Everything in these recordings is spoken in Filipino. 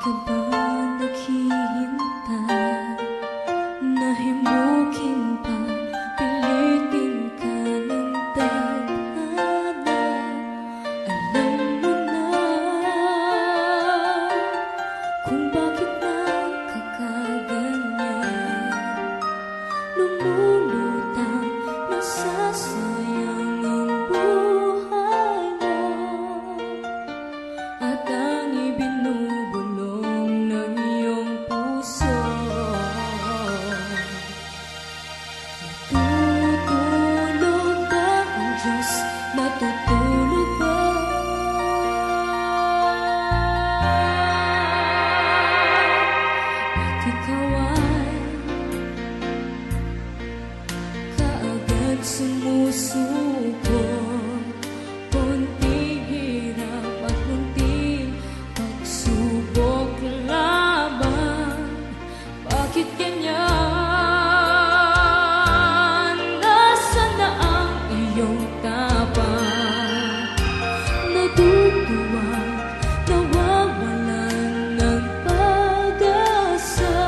ka ba naghihintay? Nahimukin pa, pilitin ka ng tadhana. Alam mo na kung bakit nakakaganyan. Lumulutang, nasasayang ang buhay mo, at ang ibinubulong ng iyong puso. Natutulog ba ang Diyos? Natutulog ba? At ikaw ay kaagad sumusuko. Konting hirap at munting pagsubok lamang. Bakit ganyan? Nasaan na ang iyong tapang? Natutuwa, nawawalan ng pag-asa,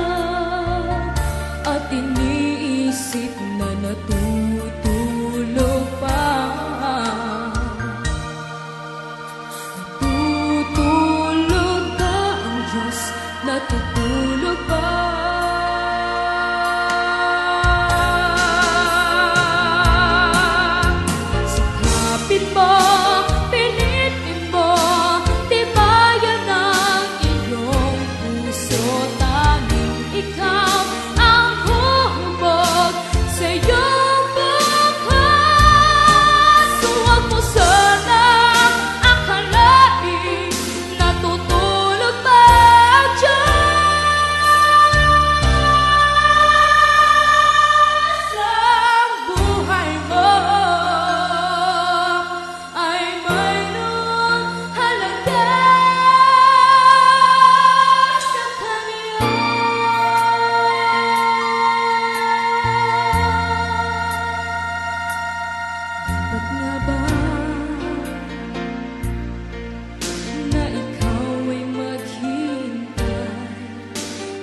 at iniisip na natutulog pa. Natutulog ba ang Diyos? Natutulog ba? Sikapin mo, pilitin mo, tibayan ang iyong puso. Tanging ikaw ang humubog sa iyong bukas. Huwag mo sanang akalain natutulog ba ang Diyos? Ang buhay mo ay mayroong halaga sa Kanya. Dapat nga ba na ikaw ay maghintay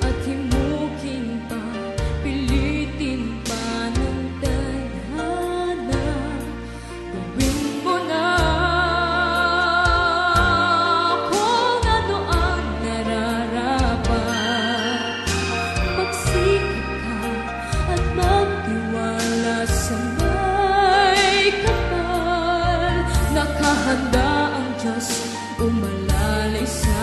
at himukin pa, pilitin pa ng tadhana? Gawin mo na kung ano ang nararapat. Magsikap ka at magtiwala sa may kapal. Nakahanda ang Diyos umalalay sa